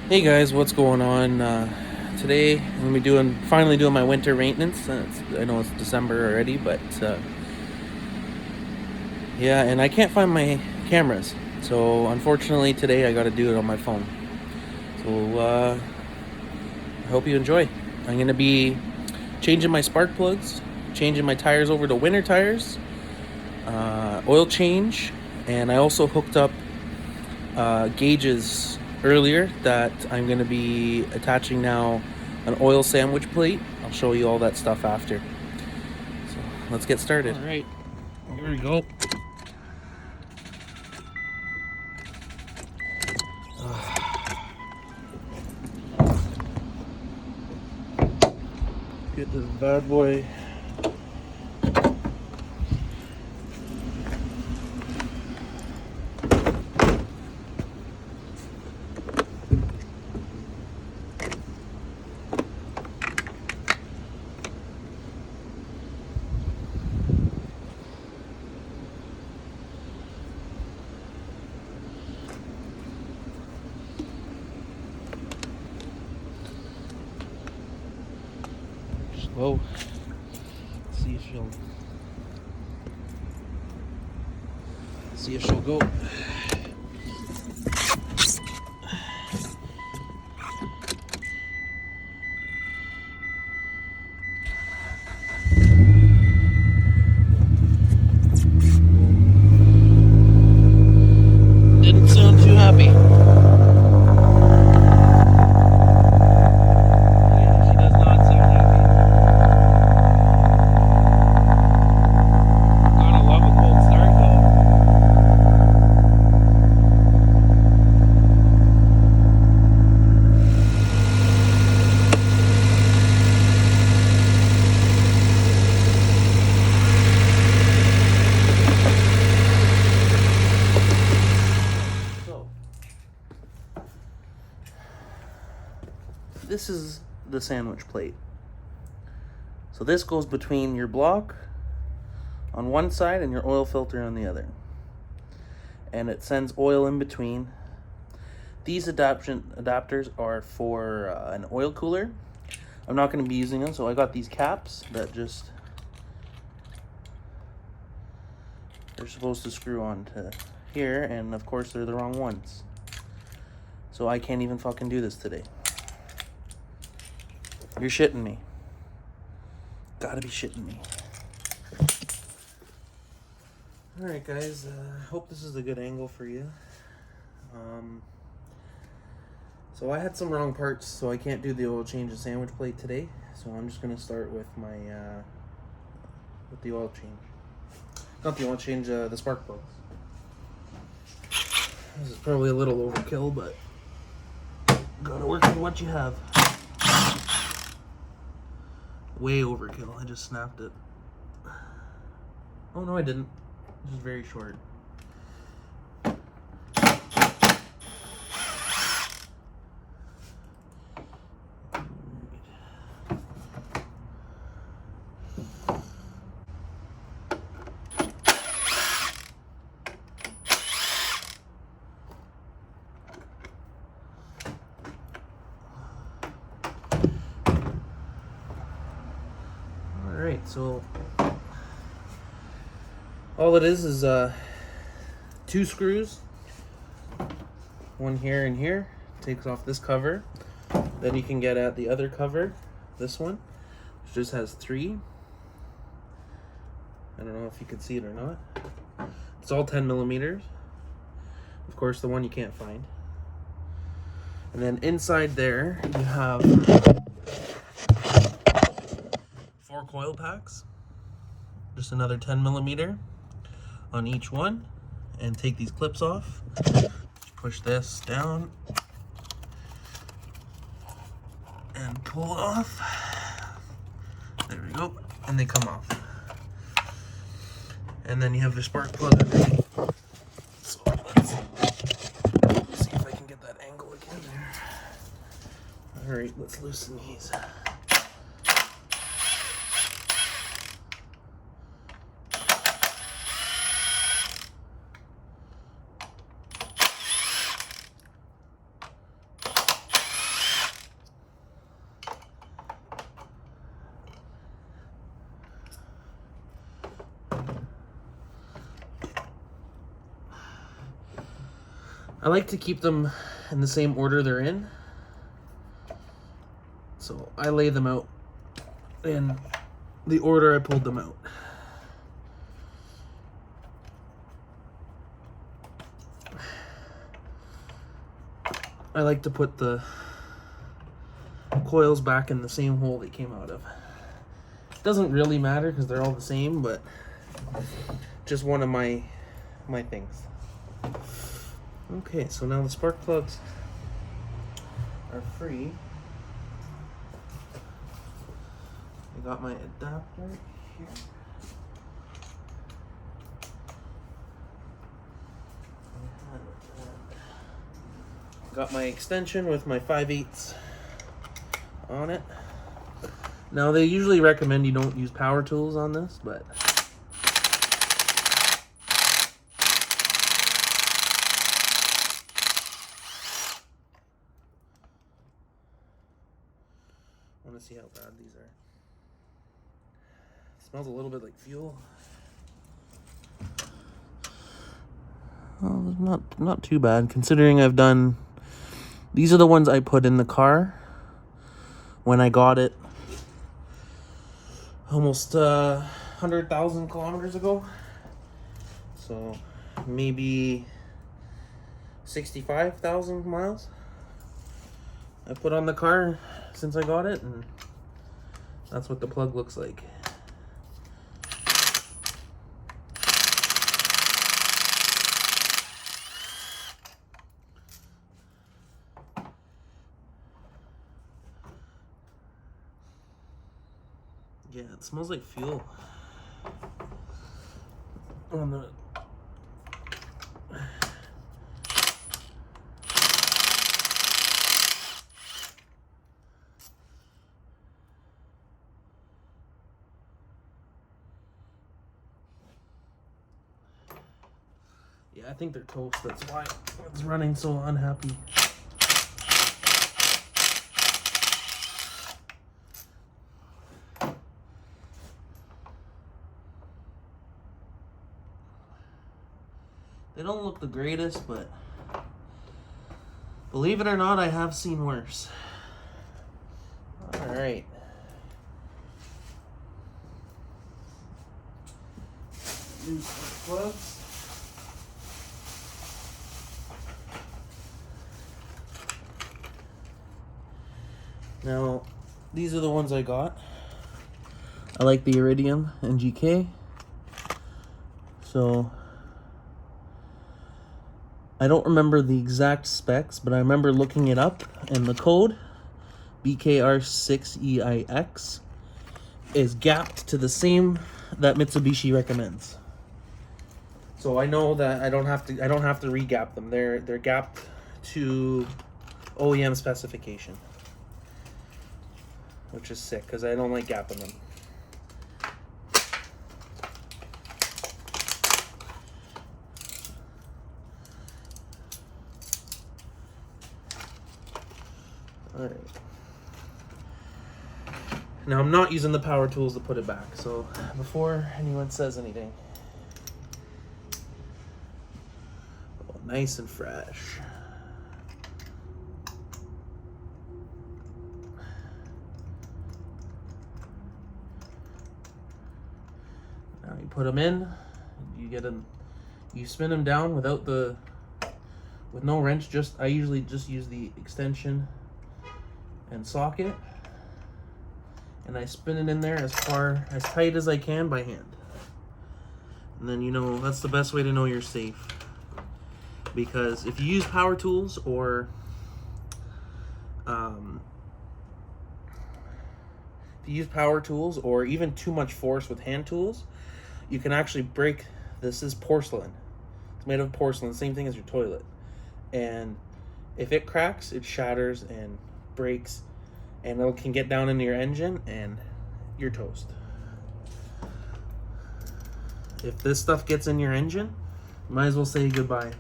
Hey guys, what's going on? Today I'm gonna be finally doing my winter maintenance. I know it's December already, but yeah, and I can't find my cameras, so unfortunately today I got to do it on my phone. So I hope you enjoy. I'm gonna be changing my spark plugs, changing my tires over to winter tires, oil change, and I also hooked up gauges earlier that I'm going to be attaching now an oil sandwich plate. I'll show you all that stuff after. So let's get started. All right, here we go. Get this bad boy. Slow. See if she'll go. Didn't sound too happy. Yeah, she does not sound happy. Gotta love a cold start though. So, this is the sandwich plate. So this goes between your block on one side and your oil filter on the other. And it sends oil in between. These adapters are for an oil cooler. I'm not going to be using them, so I got these caps that just they're supposed to screw on to here, and of course they're the wrong ones. So I can't even fucking do this today. You're shitting me. Gotta be shitting me. Alright guys, hope this is a good angle for you. So I had some wrong parts, so I can't do the oil change and sandwich plate today. So I'm just gonna start with my with the oil change. Not the oil change, the spark plugs. This is probably a little overkill, but gotta work with what you have. Way overkill. I just snapped it. Oh no, I didn't. This is very short. Alright, so all it is two screws, one here and here. Takes off this cover. Then you can get at the other cover, this one, which just has three. I don't know if you can see it or not. It's all 10 millimeters. Of course, the one you can't find. And then inside there, you have 4 coil packs. Just another 10 millimeter on each one. And take these clips off. Push this down. And pull it off. There we go. And they come off. And then you have the spark plug underneath. So let's see if I can get that angle again there. Alright, let's loosen these. I like to keep them in the same order they're in. So I lay them out in the order I pulled them out. I like to put the coils back in the same hole they came out of. It doesn't really matter because they're all the same, but just one of my things. Okay, so now the spark plugs are free. I got my adapter here. Got my extension with my 5/8 on it. Now they usually recommend you don't use power tools on this, but I want to see how bad these are. It smells a little bit like fuel. Well, not too bad considering I've done. These are the ones I put in the car when I got it almost 100,000 kilometers ago. So maybe 65,000 miles I put on the car since I got it, and that's what the plug looks like. Yeah, it smells like fuel on the I think they're toast. That's why it's running so unhappy. They don't look the greatest, but believe it or not, I have seen worse. All right. New plugs. Now, these are the ones I got. I like the Iridium NGK. So, I don't remember the exact specs, but I remember looking it up, and the code, BKR6EIX, is gapped to the same that Mitsubishi recommends. So I know that I don't have to re-gap them. They're gapped to OEM specification, which is sick because I don't like gapping them. All right. Now I'm not using the power tools to put it back. So before anyone says anything, oh, nice and fresh. Now you put them in. You spin them down with no wrench. I usually just use the extension and socket, and I spin it in there as tight as I can by hand. And then, that's the best way to know you're safe, because if you use power tools or even too much force with hand tools, you can actually break. This is porcelain. It's made of porcelain, same thing as your toilet. And if it cracks, it shatters and breaks, and it can get down into your engine and you're toast. If this stuff gets in your engine, you might as well say goodbye.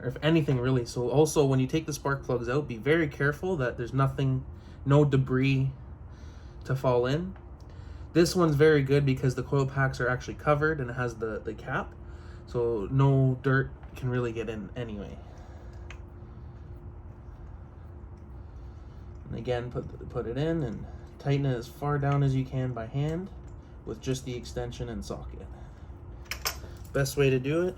Or if anything, really. So also, when you take the spark plugs out, be very careful that there's no debris to fall in. This one's very good because the coil packs are actually covered and it has the cap, so no dirt can really get in anyway. And again, put it in and tighten it as far down as you can by hand with just the extension and socket. Best way to do it.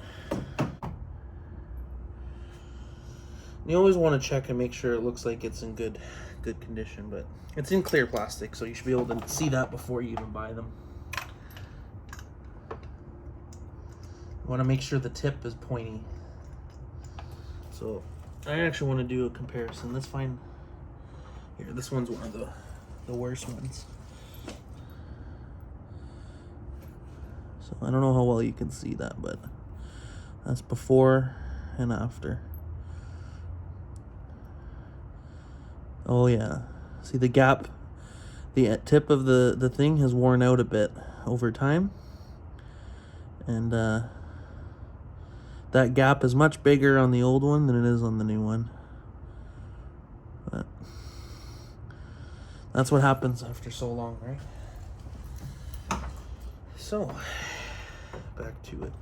You always want to check and make sure it looks like it's in good condition, but it's in clear plastic, so you should be able to see that before you even buy them. You want to make sure the tip is pointy. So I actually want to do a comparison. Let's find here. This one's one of the worst ones. So I don't know how well you can see that, but that's before and after. Oh yeah, see the gap, the tip of the thing has worn out a bit over time, and that gap is much bigger on the old one than it is on the new one. But that's what happens after so long, right? So back to it.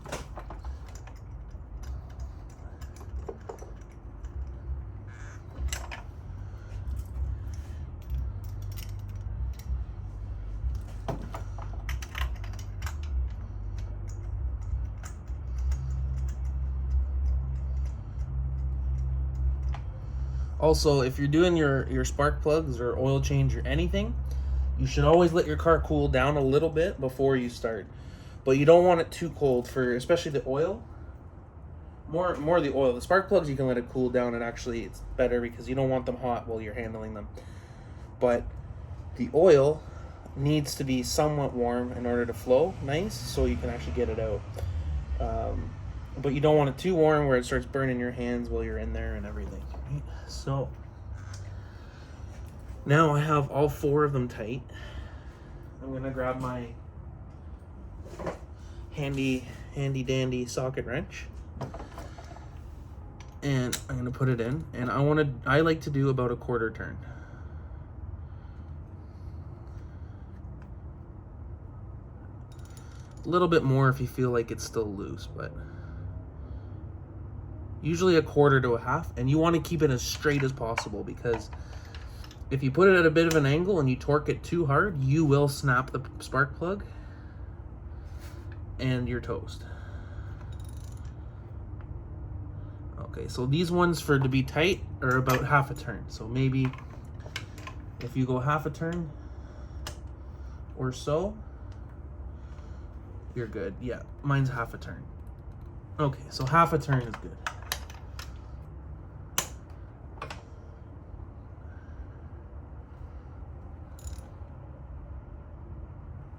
Also, if you're doing your spark plugs or oil change or anything, you should always let your car cool down a little bit before you start. But you don't want it too cold for, especially the oil. More the oil. The spark plugs, you can let it cool down, and actually it's better because you don't want them hot while you're handling them. But the oil needs to be somewhat warm in order to flow nice, so you can actually get it out. But you don't want it too warm where it starts burning your hands while you're in there and everything. Right? So now I have all 4 of them tight. I'm gonna grab my handy dandy socket wrench, and I'm gonna put it in. And I like to do about a 1/4 turn. A little bit more if you feel like it's still loose, but usually a 1/4 to a 1/2, and you want to keep it as straight as possible, because if you put it at a bit of an angle and you torque it too hard, you will snap the spark plug and you're toast. Okay, so these ones for to be tight are about 1/2 turn. So maybe if you go 1/2 turn or so, you're good. Yeah, mine's 1/2 turn. Okay, so 1/2 turn is good.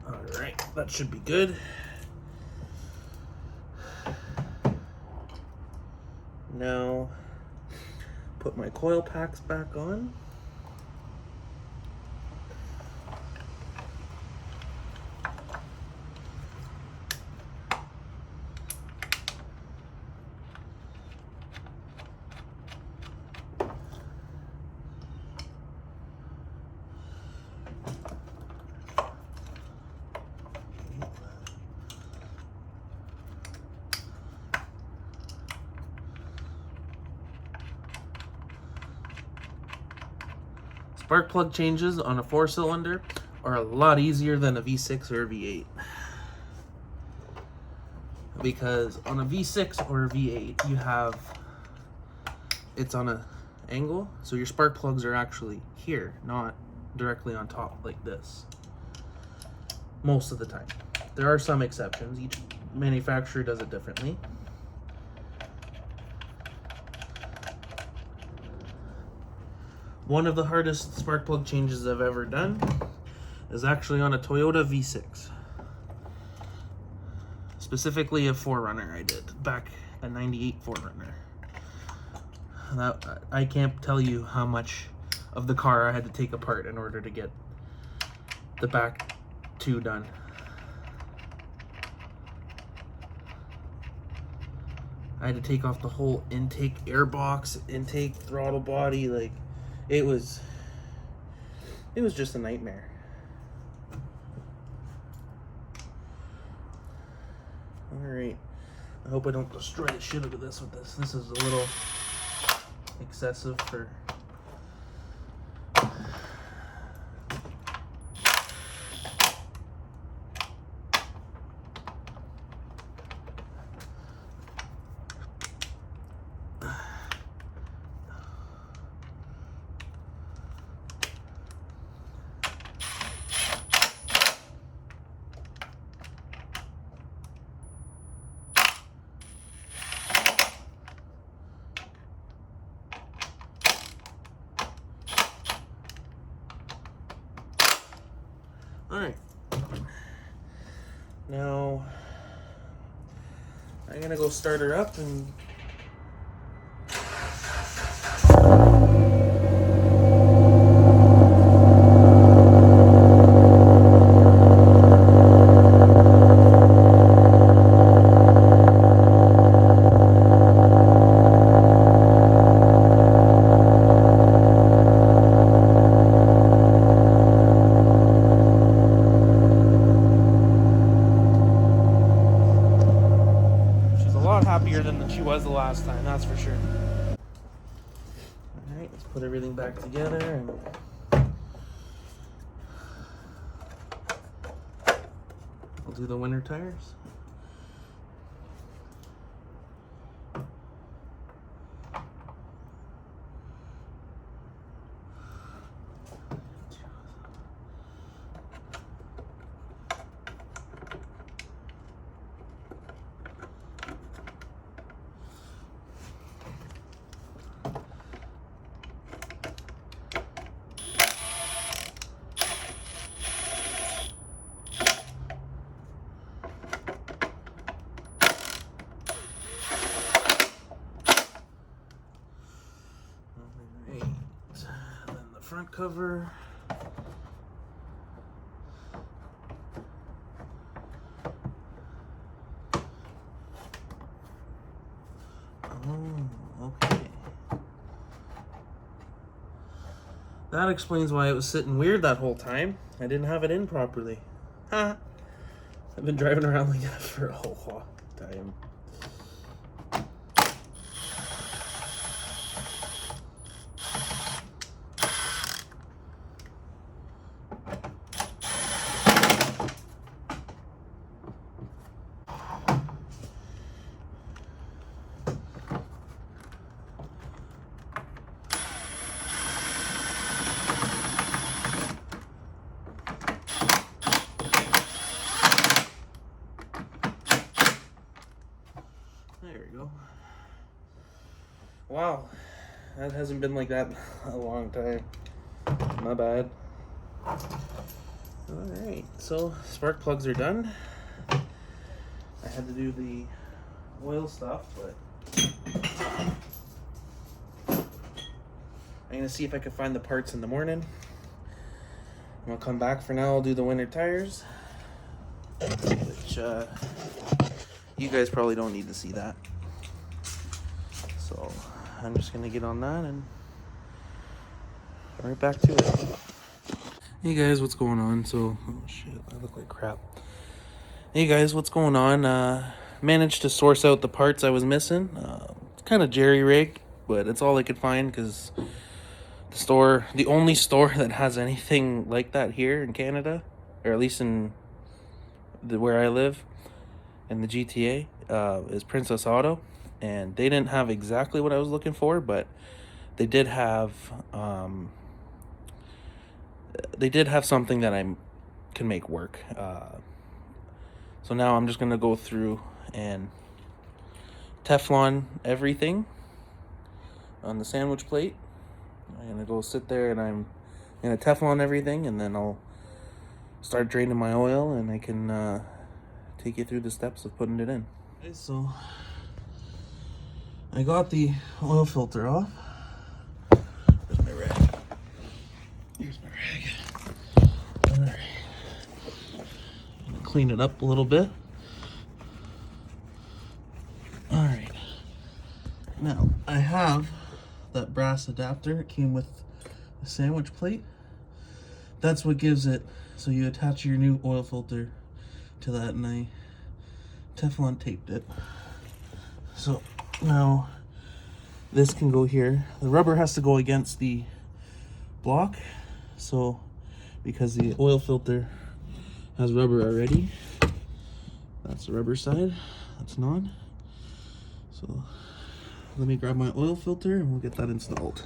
Alright, that should be good. Now, put my coil packs back on. Spark plug changes on a 4-cylinder are a lot easier than a V6 or a V8. Because on a V6 or a V8, it's on an angle, so your spark plugs are actually here, not directly on top like this. Most of the time. There are some exceptions. Each manufacturer does it differently. One of the hardest spark plug changes I've ever done is actually on a Toyota V6. Specifically a 4Runner I did, back a 98 4Runner. I can't tell you how much of the car I had to take apart in order to get the back 2 done. I had to take off the whole intake air box, intake throttle body, like it was just a nightmare. All right, I hope I don't destroy the shit out of this with this. This is a little excessive for... Alright, now I'm gonna go start her up and happier than she was the last time, that's for sure. Alright, let's put everything back together and we'll do the winter tires. Front cover. Oh, okay. That explains why it was sitting weird that whole time. I didn't have it in properly. Ha! I've been driving around like that for a whole long time. There we go. Wow, that hasn't been like that a long time. My bad. Alright, so spark plugs are done. I had to do the oil stuff, but I'm gonna see if I can find the parts in the morning. And I'll come back. For now, I'll do the winter tires, which you guys probably don't need to see that. So I'm just gonna get on that and right back to it. Hey guys, what's going on? So, oh shit, I look like crap. Hey guys, what's going on? Managed to source out the parts I was missing. It's kind of jerry-rigged, but it's all I could find because the only store that has anything like that here in Canada, or at least in where I live, in the GTA, is Princess Auto, and they didn't have exactly what I was looking for, but they did have something that I can make work. So now I'm just gonna go through and Teflon everything on the sandwich plate. I'm gonna go sit there and I'm gonna Teflon everything, and then I'll start draining my oil, and I can take you through the steps of putting it in. Okay, so I got the oil filter off. Where's my rag? Here's my rag. Alright. Clean it up a little bit. Alright. Now, I have that brass adapter. It came with a sandwich plate. That's what gives it. So you attach your new oil filter to that, and I Teflon taped it. So now this can go here. The rubber has to go against the block, so because the oil filter has rubber already. That's the rubber side, that's not. So let me grab my oil filter and we'll get that installed.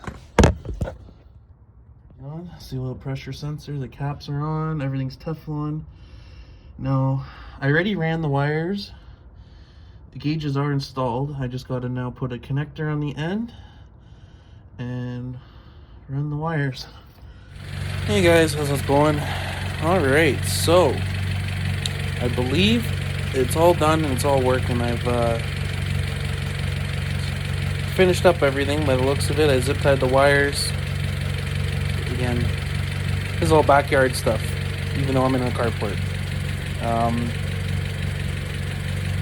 On, see a little pressure sensor, the caps are on, everything's Teflon. Now, I already ran the wires. The gauges are installed. I just got to now put a connector on the end and run the wires. Hey guys, how's it going? Alright, so I believe it's all done and it's all working. I've finished up everything by the looks of it. I zip tied the wires. Again, this is all backyard stuff, even though I'm in a carport.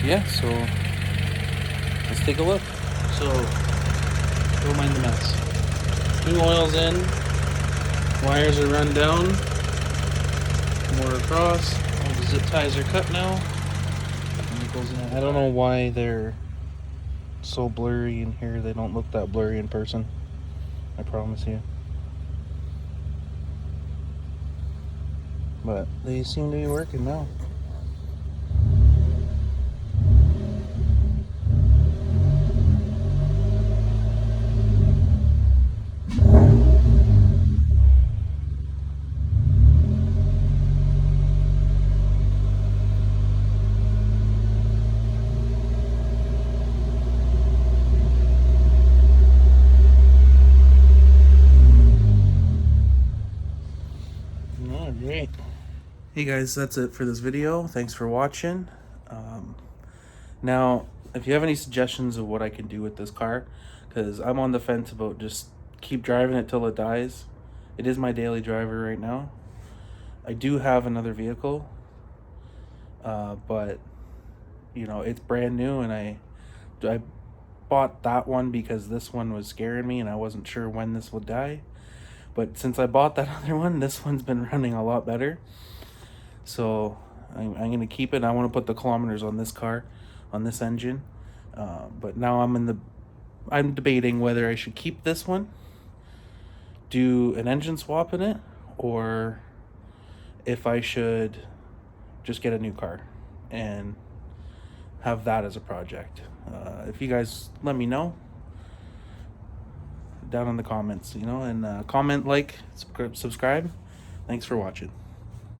Yeah, so let's take a look. So, don't mind the mess. New oil's in, wires are run down, more across, all the zip ties are cut now, and it goes in. I don't know why they're so blurry in here. They don't look that blurry in person, I promise you. But they seem to be working now. All right. Hey guys, that's it for this video. Thanks for watching. Now, if you have any suggestions of what I can do with this car, because I'm on the fence about just keep driving it till it dies. It is my daily driver right now. I do have another vehicle, but you know, it's brand new, and I bought that one because this one was scaring me and I wasn't sure when this would die. But since I bought that other one, this one's been running a lot better. So I'm going to keep it. I want to put the kilometers on this car, on this engine. But now I'm debating whether I should keep this one, do an engine swap in it, or if I should just get a new car and have that as a project. If you guys let me know down in the comments, you know, and comment, like, subscribe. Thanks for watching.